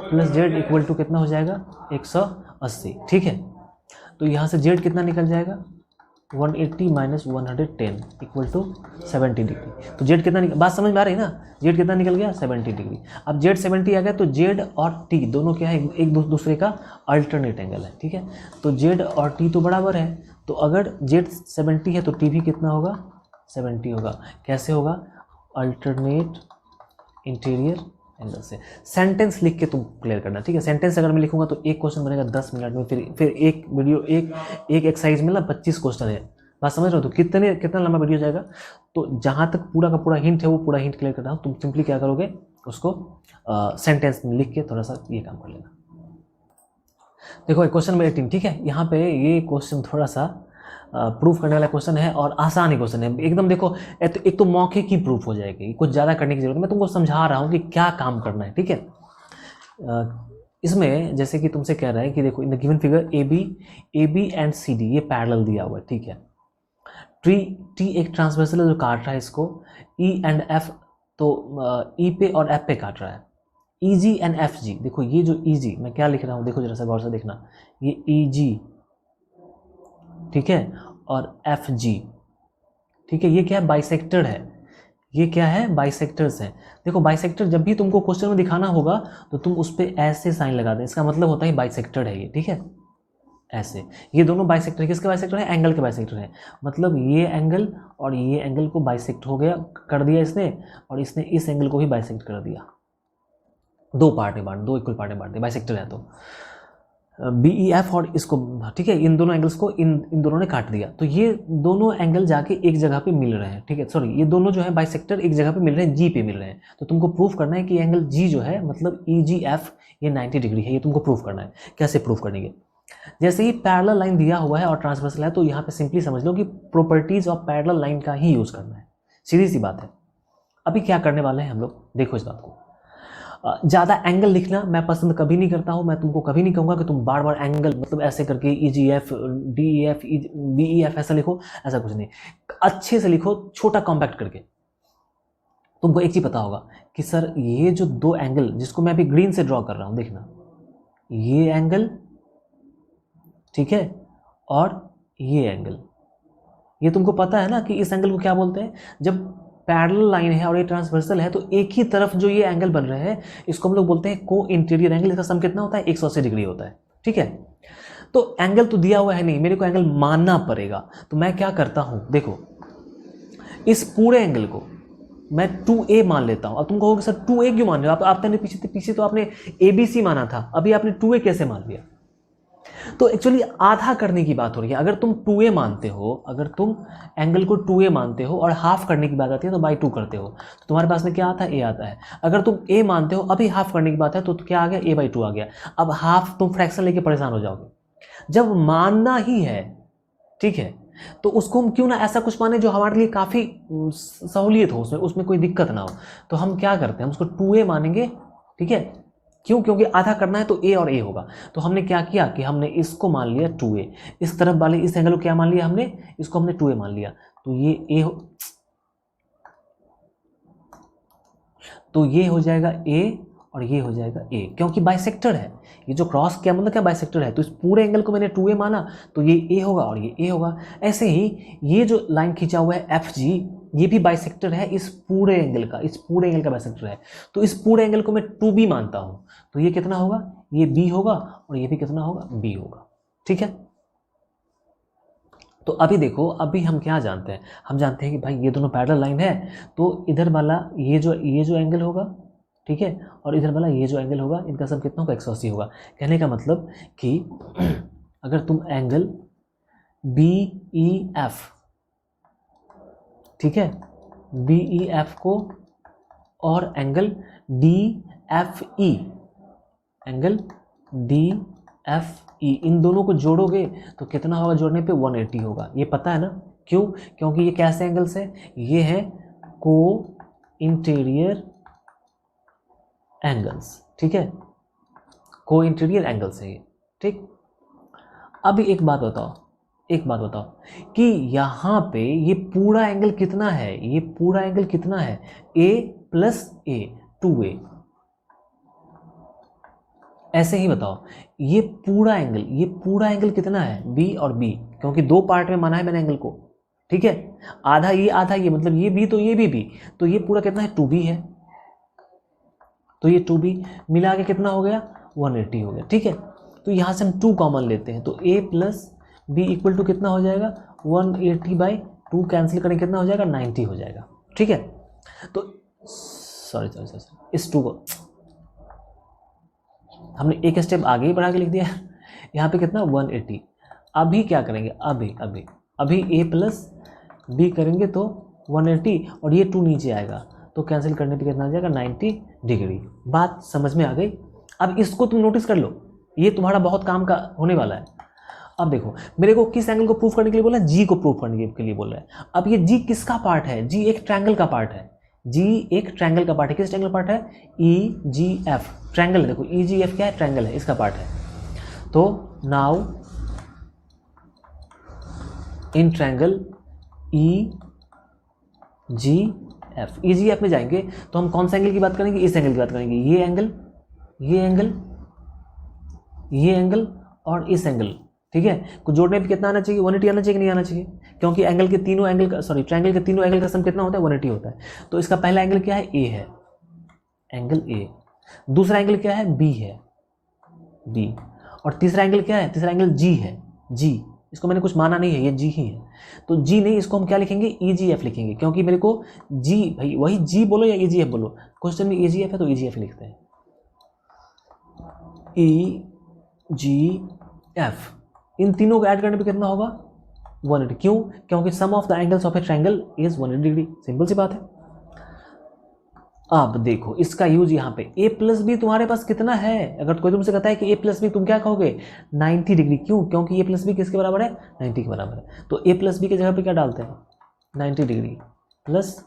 प्लस z इक्वल टू कितना हो जाएगा, 180, ठीक है। तो यहाँ से z कितना निकल जाएगा, 180 माइनस 110 इक्वल टू 70 डिग्री। तो z कितना बात समझ में आ रही है ना, z कितना निकल गया, 70 डिग्री। अब z 70 आ गया, तो z और t दोनों क्या है, एक दूसरे का अल्टरनेट एंगल है, ठीक है। तो z और t तो बराबर है, तो अगर z 70 है तो t भी कितना होगा, 70 होगा। कैसे होगा, अल्टरनेट इंटीरियर एंगल से। सेंटेंस लिख के तुम क्लियर करना, ठीक है। सेंटेंस अगर मैं लिखूंगा तो एक क्वेश्चन बनेगा 10 मिनट में, फिर एक वीडियो, एक एक्सरसाइज में ना 25 क्वेश्चन है, बात समझ रहे हो, तो कितना लंबा वीडियो जाएगा। तो जहाँ तक पूरा का पूरा हिंट है वो पूरा हिंट क्लियर करना हो, तुम सिंपली क्या करोगे, उसको सेंटेंस में लिख के थोड़ा सा ये काम कर लेना। देखो क्वेश्चन नंबर 18, ठीक है। यहाँ पे ये क्वेश्चन थोड़ा सा प्रूफ करने वाला क्वेश्चन है और आसान ही क्वेश्चन है एकदम। देखो एक तो मौके की प्रूफ हो जाएगी, कुछ ज़्यादा करने की जरूरत, मैं तुमको समझा रहा हूँ कि क्या काम करना है, ठीक है। इसमें जैसे कि तुमसे कह रहा है कि देखो in the given figure A B and C D ये पैरेलल दिया हुआ है, ठीक है। टी एक ट्रांसवर्सल जो काट रहा है इसको, ई एंड एफ, तो ई पे और एफ पे काट रहा है, ई जी एंड एफ जी। देखो ये जो ई जी, मैं क्या लिख रहा हूँ, देखो जरा सा गौर से देखना, ये ई जी, ठीक है, और एफ जी, ठीक है, ये क्या है, बाइसेक्टर है, ये क्या है, बाइसेक्टर्स हैं। देखो बाइसेक्टर जब भी तुमको क्वेश्चन में दिखाना होगा तो तुम उस पर ऐसे साइन लगा दें, इसका मतलब होता है बाइसेक्टर है ये, ठीक है, ऐसे। ये दोनों बाइसेक्टर, किसके बाइसेक्टर है, एंगल के बाइसेक्टर है, मतलब ये एंगल और ये एंगल को बाइसेक्ट हो गया, कर दिया इसने, और इसने इस एंगल को भी बाइसेक्ट कर दिया, दो पार्ट में बांट, दो इक्वल पार्ट में बांट दिया, बाइसेक्टर है तो बी ई एफ और इसको, ठीक है, इन दोनों एंगल्स को इन दोनों ने काट दिया, तो ये दोनों एंगल जाके एक जगह पे मिल रहे हैं, ठीक है, सॉरी ये दोनों जो है बाइसेक्टर एक जगह पे मिल रहे हैं, जी पे मिल रहे हैं। तो तुमको प्रूफ करना है कि एंगल जी जो है मतलब ई जी एफ ये 90 डिग्री है, ये तुमको प्रूफ करना है। कैसे प्रूफ करेंगे, जैसे ही पैरेलल लाइन दिया हुआ है और ट्रांसवर्सल है, तो यहाँ पे सिंपली समझ लो कि प्रॉपर्टीज ऑफ पैरेलल लाइन का ही यूज करना है, सीधी सी बात है। अभी क्या करने वाले हैं हम लोग, देखो इस बात को, ज़्यादा एंगल लिखना मैं पसंद कभी नहीं करता हूँ, मैं तुमको कभी नहीं कहूँगा कि तुम बार बार एंगल मतलब ऐसे करके E G F D E F B E F ऐसा लिखो, ऐसा कुछ नहीं, अच्छे से लिखो, छोटा कॉम्पैक्ट करके। तुमको एक चीज़ पता होगा कि सर ये जो दो एंगल जिसको मैं अभी ग्रीन से ड्रॉ कर रहा हूँ, देखना ये एंगल, ठीक है, और ये एंगल, ये तुमको पता है ना कि इस एंगल को क्या बोलते हैं। जब पैरेलल लाइन है और ये ट्रांसवर्सल है तो एक ही तरफ जो ये एंगल बन रहे हैं इसको हम लोग बोलते हैं को इंटीरियर एंगल। इसका सम कितना होता है, 180 डिग्री होता है, ठीक है। तो एंगल तो दिया हुआ है नहीं, मेरे को एंगल मानना पड़ेगा। तो मैं क्या करता हूं, देखो इस पूरे एंगल को मैं 2a मान लेता हूं। अब तुम कहोगे सर 2a क्यों मान रहे हो, आपने पीछे तो आपने ABC माना था, अभी आपने 2a कैसे मान लिया। तो एक्चुअली आधा करने की बात हो रही है। अगर तुम 2a मानते हो, अगर तुम एंगल को 2a मानते हो और हाफ करने की बात आती है तो बाई 2 करते हो, तो तुम्हारे पास में क्या आता है, a आता है। अगर तुम a मानते हो, अभी हाफ करने की बात है तो क्या आ गया, a/2 आ गया। अब हाफ तुम फ्रैक्शन लेके परेशान हो जाओगे। जब मानना ही है, ठीक है, तो उसको हम क्यों ना ऐसा कुछ माने जो हमारे लिए काफ़ी सहूलियत हो, उसमें कोई दिक्कत ना हो। तो हम क्या करते हैं, हम उसको 2a मानेंगे, ठीक है। क्यों, क्योंकि आधा करना है तो a और a होगा। तो हमने क्या किया कि हमने इसको मान लिया 2a, इस तरफ वाले इस एंगल को क्या मान लिया हमने, इसको हमने 2a मान लिया। तो ये हो जाएगा a और ये हो जाएगा a, क्योंकि बाइसेक्टर है। ये जो क्रॉस क्या मतलब क्या, बाइसेक्टर है। तो इस पूरे एंगल को मैंने 2a माना तो ये a होगा और ये a होगा। ऐसे ही ये जो लाइन खींचा हुआ है FG, ये भी बाइसेक्टर है इस पूरे एंगल का, इस पूरे एंगल का बाइसेक्टर है। तो इस पूरे एंगल को मैं 2b मानता हूं, तो ये कितना होगा, ये b होगा और ये भी कितना होगा, b होगा, ठीक है। तो अभी देखो, अभी हम क्या जानते हैं, हम जानते हैं कि भाई ये दोनों पैरेलल लाइन है, तो इधर वाला ये जो एंगल होगा, ठीक है, और इधर वाला ये जो एंगल होगा, इनका सब कितना होगा, 180 होगा। कहने का मतलब कि अगर तुम एंगल BEF, ठीक है, BEF को और एंगल DFE, एंगल DFE, इन दोनों को जोड़ोगे तो कितना होगा, जोड़ने पे 180 होगा। ये पता है ना, क्यों, क्योंकि ये कैसे एंगल्स है, ये है को इंटीरियर एंगल्स, ठीक है, को इंटीरियर एंगल्स है ये, ठीक। अब एक बात बताओ कि यहाँ पे ये पूरा एंगल कितना है, ये पूरा एंगल कितना है, a + a, 2a। ऐसे ही बताओ ये पूरा एंगल कितना है, b और b, क्योंकि दो पार्ट में माना है मैंने एंगल को, ठीक है। आधा ये मतलब ये b तो ये भी b, तो ये पूरा कितना है, 2b है। तो ये 2b मिला के कितना हो गया, 180 हो गया, ठीक है। तो यहाँ से हम 2 कॉमन लेते हैं, तो a + b = कितना हो जाएगा, 180/2 कैंसिल करें कितना हो जाएगा, 90 हो जाएगा, ठीक है। तो सॉरी इस 2 को हमने एक स्टेप आगे ही बढ़ा के लिख दिया, यहाँ पे कितना, 180। अभी क्या करेंगे, अभी a + b करेंगे तो 180 और ये 2 नीचे आएगा, तो कैंसिल करने पे कितना आ जाएगा, 90 डिग्री। बात समझ में आ गई। अब इसको तुम नोटिस कर लो, ये तुम्हारा बहुत काम का होने वाला है। अब देखो, मेरे को किस एंगल को प्रूफ करने के लिए बोला है, जी को प्रूफ करने के लिए बोल रहा है। अब ये जी किसका पार्ट है, जी एक ट्रायंगल का पार्ट है, किस ट्रायंगल पार्ट है, EGF ट्रायंगल है। देखो EGF क्या है, ट्रायंगल है, इसका पार्ट है। तो नाउ इन ट्रायंगल EGF में जाएंगे तो हम कौन सा एंगल की बात करेंगे, इस एंगल की बात करेंगे। ये एंगल और इस एंगल, ठीक है। कुछ जोड़ने पे कितना आना चाहिए, 180 आना चाहिए कि नहीं आना चाहिए, क्योंकि ट्रायंगल के तीनों एंगल का सम कितना होता है, 180 होता है। तो इसका पहला एंगल क्या है, A है, एंगल A। दूसरा एंगल क्या है, B है, B। और तीसरा एंगल क्या है, तीसरा एंगल G है, G। इसको मैंने कुछ माना नहीं है, ये G ही है। तो G नहीं, इसको हम क्या लिखेंगे, EGF लिखेंगे, क्योंकि मेरे को G, भाई वही G बोलो या EGF बोलो, क्वेश्चन में EGF है तो EGF लिखते हैं, EGF। इन तीनों को ऐड करने पे कितना होगा, 180। क्यों, क्योंकि sum of the angles of a triangle is 180 degree, simple सी बात है। अब देखो इसका यूज यहाँ पे, a + b तुम्हारे पास कितना है, अगर कोई तुमसे कहता है कि a + b, तुम क्या कहोगे, 90 डिग्री। क्यों, क्योंकि a + b किसके बराबर है, 90 के बराबर है। तो a + b की जगह पे क्या डालते हैं, 90 डिग्री प्लस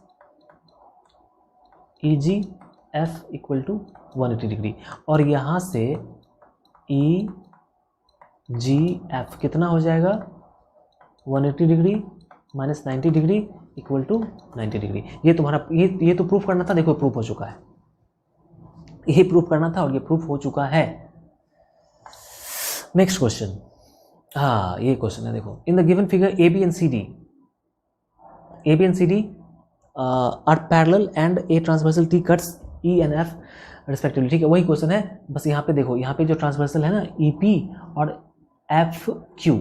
EGF = 180 डिग्री। और यहाँ से EGF कितना हो जाएगा, 180 degree - 90 degree equal to 90 degree. ये तुम्हारा ये तो प्रूफ करना था, देखो प्रूफ हो चुका है, ये प्रूफ करना था और ये प्रूफ हो चुका है। नेक्स्ट क्वेश्चन, हाँ ये क्वेश्चन है, देखो in the given figure A B and C D are parallel and a transversal T cuts E and F respectively. ठीक है, वही क्वेश्चन है, बस यहाँ पे देखो, यहाँ पे जो ट्रांसवर्सल है ना ई पी और एफ क्यू,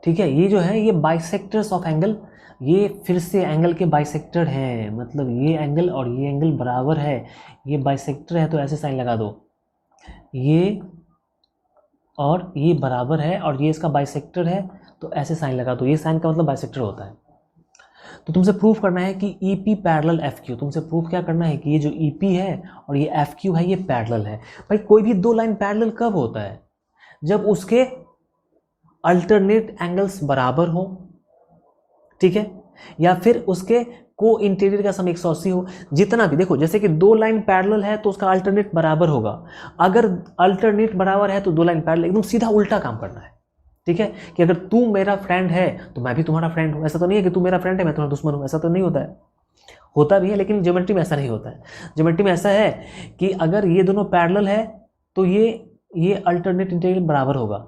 ठीक है, ये जो है ये बाइसेक्टर्स ऑफ एंगल, ये फिर से एंगल के बाइसेक्टर हैं, मतलब ये एंगल और ये एंगल बराबर है, ये बाइसेक्टर है तो ऐसे साइन लगा दो, ये और ये बराबर है और ये इसका बाइसेक्टर है तो ऐसे साइन लगा दो, ये साइन का मतलब बाइसेक्टर होता है। तो तुमसे प्रूफ करना है कि E P parallel F Q, तुमसे प्रूफ क्या करना है कि ये जो ई पी है और ये एफ क्यू है ये पैरेलल है। भाई कोई भी दो लाइन पैरेलल कब होता है? जब उसके अल्टरनेट एंगल्स बराबर हो, ठीक है, या फिर उसके को इंटीरियर का सम 180 हो। जितना भी देखो, जैसे कि दो लाइन पैरेलल है तो उसका अल्टरनेट बराबर होगा, अगर अल्टरनेट बराबर है तो दो लाइन पैरेलल, एकदम सीधा उल्टा काम करना है, ठीक है, कि अगर तू मेरा फ्रेंड है तो मैं भी तुम्हारा फ्रेंड हूँ। ऐसा तो नहीं है कि तू मेरा फ्रेंड है मैं तुम्हारा दुश्मन हूँ, ऐसा तो नहीं होता है, होता भी है लेकिन ज्योमेट्री में ऐसा नहीं होता है। ज्योमेट्री में ऐसा है कि अगर ये दोनों पैरेलल है तो ये अल्टरनेट इंटीरियर बराबर होगा,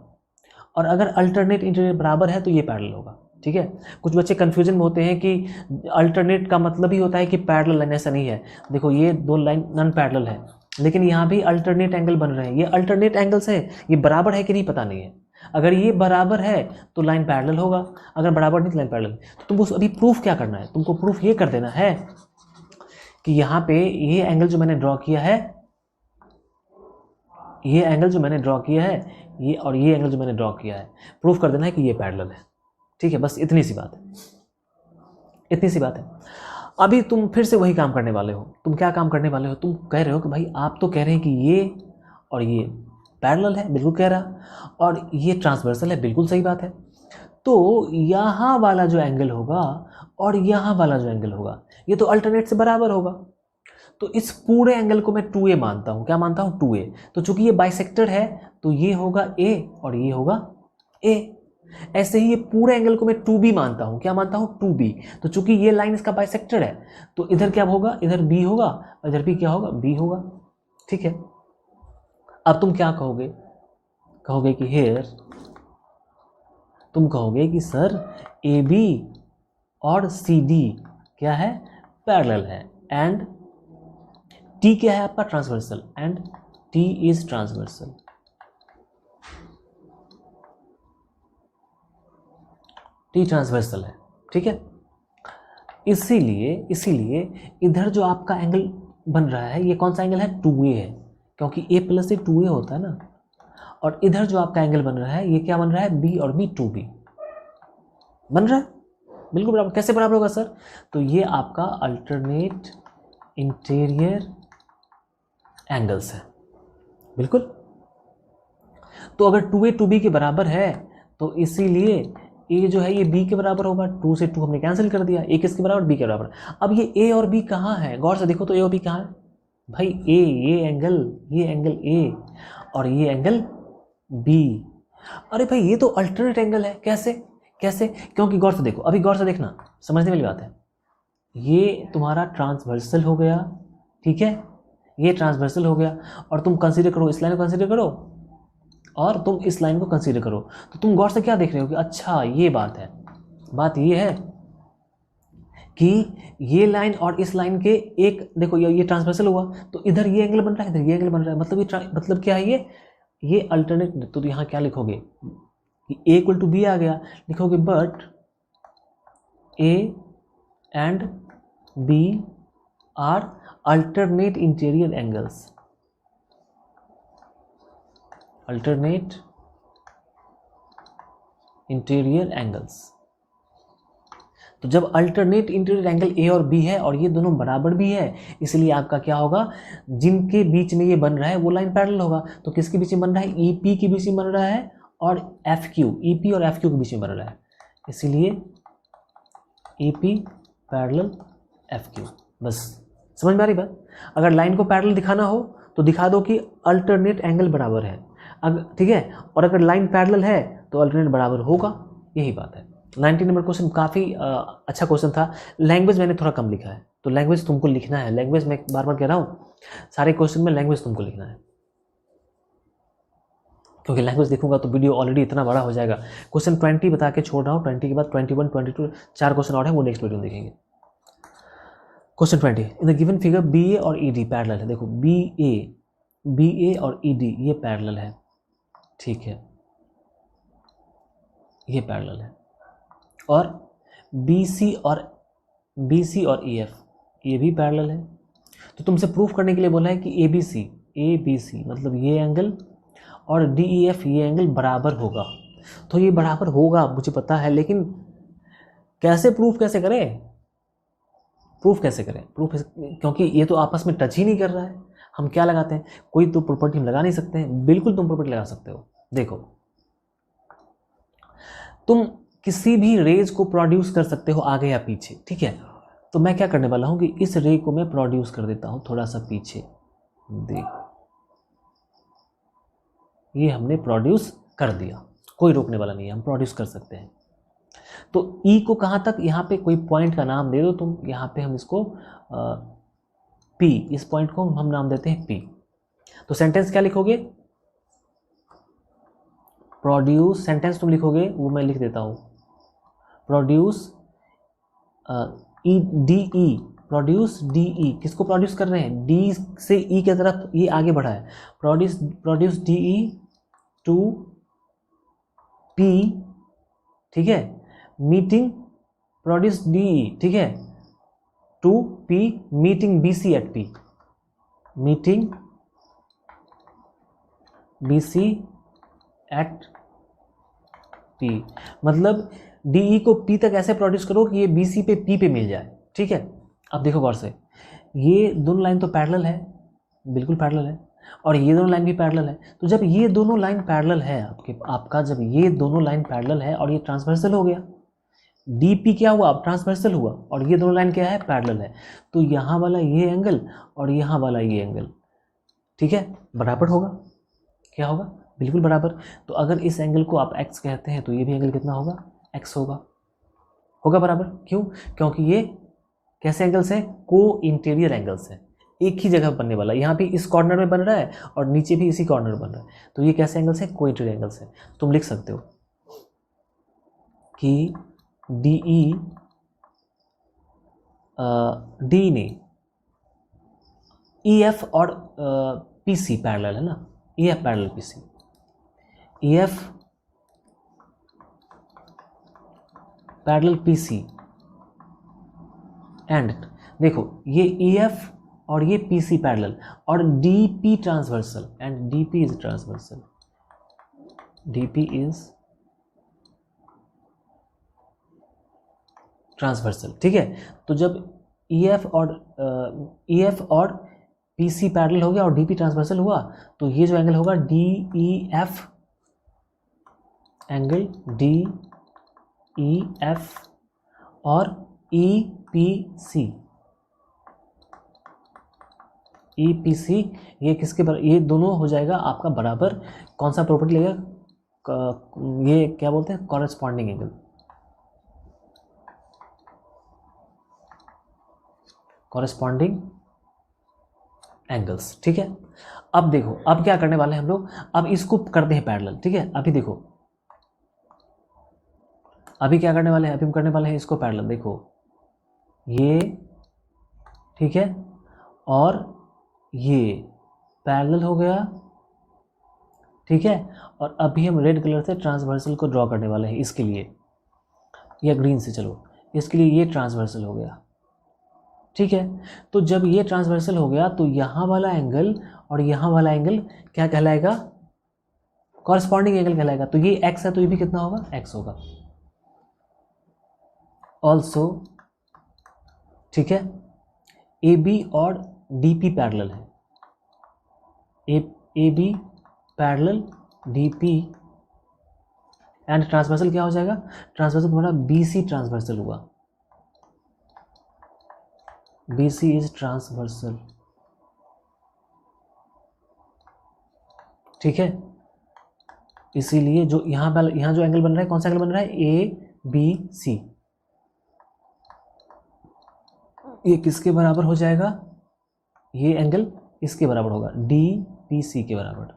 और अगर अल्टरनेट इंटीरियर बराबर है तो ये पैरेलल होगा, ठीक है। कुछ बच्चे कन्फ्यूजन में होते हैं कि अल्टरनेट का मतलब ही होता है कि पैरेलल लाइन, ऐसा नहीं है। देखो ये दो लाइन नॉन पैरेलल है लेकिन यहाँ भी अल्टरनेट एंगल बन रहे हैं, ये अल्टरनेट एंगल्स है, ये बराबर है कि नहीं पता नहीं है। अगर ये बराबर है तो लाइन पैरेलल होगा, अगर बराबर नहीं तो लाइन पैरेलल। तो तुमको अभी प्रूफ क्या करना है, तुमको प्रूफ ये कर देना है कि यहाँ पे ये एंगल जो मैंने ड्रॉ किया है, ये एंगल जो मैंने ड्रॉ किया है, ये और ये एंगल जो मैंने ड्रॉ किया है, प्रूफ कर देना है कि ये पैरेलल है, ठीक है। बस इतनी सी बात है, इतनी सी बात है। अभी तुम फिर से वही काम करने वाले हो। तुम क्या काम करने वाले हो? तुम कह रहे हो कि भाई आप तो कह रहे हैं कि ये और ये पैरेलल है, बिल्कुल कह रहा, और ये ट्रांसवर्सल है, बिल्कुल सही बात है। तो यहाँ वाला जो एंगल होगा और यहाँ वाला जो एंगल होगा ये तो अल्टरनेट से बराबर होगा, तो इस पूरे एंगल को मैं 2a मानता हूँ। क्या मानता हूँ? 2a। तो चूंकि ये बाइसेक्टर है तो ये होगा a और ये होगा a। ऐसे ही ये पूरे एंगल को मैं 2b मानता हूँ। क्या मानता हूँ? 2b। तो चूंकि ये लाइन इसका बाइसेक्टर है तो इधर क्या होगा? इधर b होगा और इधर भी क्या होगा? b होगा, ठीक है। अब तुम क्या कहोगे? कहोगे कि हेयर, तुम कहोगे कि सर AB और CD क्या है? पैरेलल है, एंड T क्या है आपका? Transversal, and T is transversal. T transversal है, ठीक है। इसीलिए इधर जो आपका एंगल बन रहा है ये कौन सा एंगल है? 2a है, क्योंकि a प्लस से 2a होता है ना। और इधर जो आपका एंगल बन रहा है ये क्या बन रहा है? b और b 2b बन रहा है, बिल्कुल बराबर। कैसे बराबर होगा सर? तो ये आपका अल्टरनेट इंटीरियर एंगल्स है, बिल्कुल। तो अगर 2a 2b के बराबर है तो इसीलिए a जो है ये b के बराबर होगा। 2 से 2 हमने कैंसिल कर दिया, a किसके बराबर? b के बराबर। अब ये a और b कहाँ है? गौर से देखो तो a और b कहाँ है भाई? ये एंगल a और ये एंगल b। अरे भाई ये तो अल्टरनेट एंगल है। कैसे? क्योंकि गौर से देखो, अभी गौर से देखना, समझने वाली बात है। ये तुम्हारा ट्रांसवर्सल हो गया, ठीक है, ये ट्रांसवर्सल हो गया, और तुम कंसीडर करो, इस लाइन को कंसीडर करो और तुम इस लाइन को कंसीडर करो। तो तुम गौर से क्या देख रहे हो कि अच्छा ये बात है, बात ये है कि ये लाइन और इस लाइन के एक, देखो ये ट्रांसवर्सल हुआ तो इधर ये एंगल बन रहा है, इधर ये एंगल बन रहा है, मतलब क्या है? ये अल्टरनेट। तो यहाँ क्या लिखोगे कि a इक्वल टू b आ गया, लिखोगे but a and b are alternate interior angles. Alternate interior angles. तो जब अल्टरनेट इंटीरियर एंगल a और b है और ये दोनों बराबर भी है, इसलिए आपका क्या होगा? जिनके बीच में ये बन रहा है वो लाइन पैरेलल होगा। तो किसके बीच में बन रहा है? EP के बीच में बन रहा है और FQ, EP और FQ के बीच में बन रहा है, इसीलिए EP पैरेलल FQ। बस समझ में आ रही बात? अगर लाइन को पैरेलल दिखाना हो तो दिखा दो कि अल्टरनेट एंगल बराबर है, ठीक है, और अगर लाइन पैरेलल है तो अल्टरनेट बराबर होगा, यही बात है। 90 नंबर क्वेश्चन काफ़ी अच्छा क्वेश्चन था। लैंग्वेज मैंने थोड़ा कम लिखा है, तो लैंग्वेज तुमको लिखना है। लैंग्वेज मैं बार बार कह रहा हूँ, सारे क्वेश्चन में लैंग्वेज तुमको लिखना है, क्योंकि लैंग्वेज देखूंगा तो वीडियो ऑलरेडी इतना बड़ा हो जाएगा। क्वेश्चन 20 बता के छोड़ रहा हूँ, 20 के बाद 21, 22 4 क्वेश्चन और है, वो नेक्स्ट वीडियो में देखेंगे। Question 20, in the given figure B A और ई डी पैरेलल है। देखो बी ए और ई डी ये पैरेलल है, ठीक है, ये पैरेलल है। और बी सी और ई एफ ये भी पैरेलल है। तो तुमसे प्रूफ करने के लिए बोला है कि ए बी सी मतलब ये एंगल और डी ई एफ ये एंगल बराबर होगा। तो ये बराबर होगा मुझे पता है, लेकिन कैसे प्रूफ कैसे करें, क्योंकि ये तो आपस में टच ही नहीं कर रहा है। हम क्या लगाते हैं, कोई तो प्रॉपर्टी हम लगा नहीं सकते हैं। बिल्कुल तुम प्रॉपर्टी लगा सकते हो। देखो, तुम किसी भी रेज को प्रोड्यूस कर सकते हो आगे या पीछे, ठीक है। तो मैं क्या करने वाला हूं कि इस रे को मैं प्रोड्यूस कर देता हूं थोड़ा सा पीछे। देखो, ये हमने प्रोड्यूस कर दिया, कोई रोकने वाला नहीं है, हम प्रोड्यूस कर सकते हैं। तो ई को कहां तक, यहां पे कोई पॉइंट का नाम दे दो तुम, यहां पे हम इसको पी, इस पॉइंट को हम नाम देते हैं पी। तो सेंटेंस क्या लिखोगे, प्रोड्यूस, सेंटेंस तुम लिखोगे वो मैं लिख देता हूं, produce E D E, produce D ई, किसको प्रोड्यूस कर रहे हैं, डी से ई की तरफ ये आगे बढ़ा है। Produce D E to P, ठीक है, मीटिंग, प्रोड्यूस डी ई, ठीक है, to P, meeting B C at P, meeting B C at P. मतलब डीई को पी तक ऐसे प्रोड्यूस करो कि ये बी सी पे पी पे मिल जाए, ठीक है। अब देखो गौर से, ये दोनों लाइन तो पैरेलल है, बिल्कुल पैरेलल है, और ये दोनों लाइन भी पैरेलल है। तो जब ये दोनों लाइन पैरेलल है आपका जब ये दोनों लाइन पैरेलल है और ये ट्रांसवर्सल हो गया, डी पी क्या हुआ, अब ट्रांसवर्सल हुआ, और ये दोनों लाइन क्या है, पैरेलल है। तो यहाँ वाला ये एंगल और यहाँ वाला ये एंगल, ठीक है, बराबर होगा। क्या होगा, बिल्कुल बराबर। तो अगर इस एंगल को आप x कहते हैं तो ये भी एंगल कितना होगा, x होगा बराबर। क्यों, क्योंकि ये कैसे एंगल्स हैं, को इंटीरियर एंगल्स हैं, एक ही जगह बनने वाला, यहाँ भी इस कॉर्नर में बन रहा है और नीचे भी इसी कॉर्नर में बन रहा है। तो ये कैसे एंगल्स हैं, को इंटीरियर एंगल्स हैं। तुम लिख सकते हो कि डी ई डी ने ई एफ और पी सी पैरेलल है ना, E F parallel P C, E F parallel P C and, देखो ये ई एफ और ये पी सी पैरेलल और D P transversal and D P is transversal, D P is transversal, ठीक है। तो जब ई एफ और पी सी पैरेलल हो गया और डी पी ट्रांसवर्सल हुआ, तो ये जो एंगल होगा D E F, angle D E F और E P C, E P C ये किसके बराबर, ये दोनों हो जाएगा आपका बराबर। कौन सा प्रॉपर्टी लेगा, ये क्या बोलते हैं, कॉरेस्पॉन्डिंग एंगल, कॉरेस्पॉन्डिंग एंगल्स, ठीक है। अब देखो, अब क्या करने वाले हैं हम लोग, अब इसको करते हैं पैरेलल, ठीक है। अभी देखो, अभी क्या करने वाले हैं, अभी हम करने वाले हैं इसको पैरेलल। देखो ये, ठीक है, और ये पैरेलल हो गया, ठीक है। और अभी हम रेड कलर से ट्रांसवर्सल को ड्रॉ करने वाले हैं इसके लिए, या ग्रीन से, चलो इसके लिए ये ट्रांसवर्सल हो गया, ठीक है। तो जब ये ट्रांसवर्सल हो गया तो यहाँ वाला एंगल और यहाँ वाला एंगल क्या कहलाएगा, कॉरेस्पॉन्डिंग एंगल कहलाएगा। तो ये x है तो ये भी कितना होगा, x होगा ऑल्सो, ठीक है। ए बी और डी पी पैरेलल है, A B parallel D P and transversal क्या हो जाएगा, ट्रांसवर्सल तुम्हारा बी सी ट्रांसवर्सल हुआ, बी सी इज ट्रांसवर्सल, ठीक है। इसीलिए जो यहाँ जो एंगल बन रहा है, कौन सा एंगल बन रहा है, ए बी सी, ये किसके बराबर हो जाएगा, ये एंगल इसके बराबर होगा, डी पी सी के बराबर,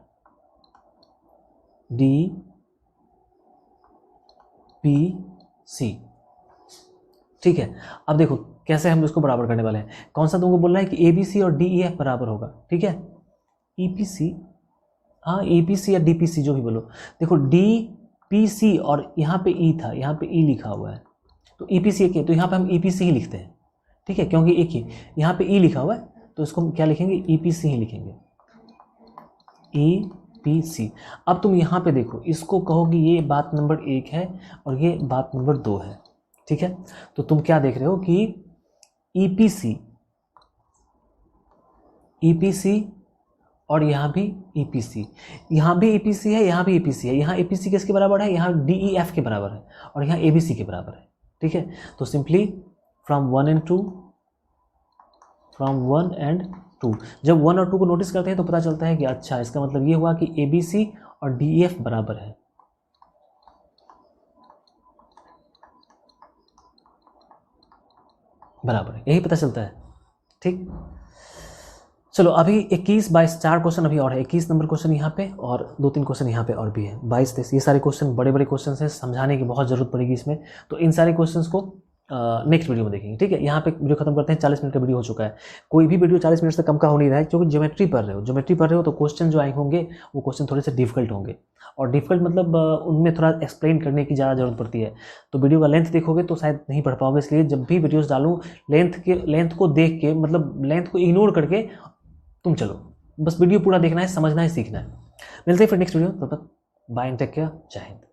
डी पी सी। ठीक है, अब देखो कैसे हम इसको बराबर करने वाले हैं। कौन सा तुमको बोल रहा है कि ए बी सी और डी ई एफ बराबर होगा। ठीक है, ई पी सी, हाँ ई पी सी या डी पी सी जो भी बोलो। देखो डी पी सी और यहाँ पे ई था, यहाँ पे ई लिखा हुआ है, तो ई पी सी एक है, तो यहाँ पे हम ई पी सी ही लिखते हैं। ठीक है, क्योंकि एक ही यहाँ पे ई लिखा हुआ है, तो इसको हम क्या लिखेंगे, ई पी सी ही लिखेंगे, ई पी सी। अब तुम यहाँ पे देखो, इसको कहो कि ये बात नंबर 1 है और ये बात नंबर 2 है। ठीक है, तो तुम क्या देख रहे हो कि ई पी सी और यहाँ भी ई पी सी, यहाँ भी ई पी सी है, यहाँ भी ई पी सी है, यहाँ ए पी सी किसके बराबर है, यहाँ डी ई एफ के बराबर है और यहाँ ए बी सी के बराबर है। ठीक है, तो simply from 1 and 2, from 1 and 2, जब 1 और 2 को नोटिस करते हैं तो पता चलता है कि अच्छा इसका मतलब ये हुआ कि ए बी सी और डी ई एफ बराबर है। बराबर है, यही पता चलता है। ठीक, चलो अभी 21, 22, 4 क्वेश्चन अभी और है। 21 नंबर क्वेश्चन यहाँ पे और 2-3 क्वेश्चन यहाँ पे और भी है। 22, 23 ये सारे क्वेश्चन बड़े बड़े क्वेश्चन हैं, समझाने की बहुत ज़रूरत पड़ेगी इसमें, तो इन सारे क्वेश्चन को नेक्स्ट वीडियो में देखेंगे। ठीक है, यहाँ पे वीडियो खत्म करते हैं। 40 मिनट का वीडियो हो चुका है, कोई भी वीडियो 40 मिनट से कम का हो नहीं रहा है, क्योंकि ज्योमेट्री पढ़ रहे हो तो क्वेश्चन जो आए होंगे वो क्वेश्चन थोड़े से डिफिकल्ट होंगे, और डिफिकल्ट मतलब उनमें थोड़ा एक्सप्लेन करने की ज़्यादा जरूरत पड़ती है। तो वीडियो का लेंथ देखोगे तो शायद नहीं पढ़ पाओगे, इसलिए जब भी वीडियोज़ डालूँ लेंथ को देख के, मतलब लेंथ को इग्नोर करके तुम चलो, बस वीडियो पूरा देखना है, समझना है, सीखना है। मिलते हैं फिर नेक्स्ट वीडियो, तब तक बाय एंड टेक केयर, जय हिंद।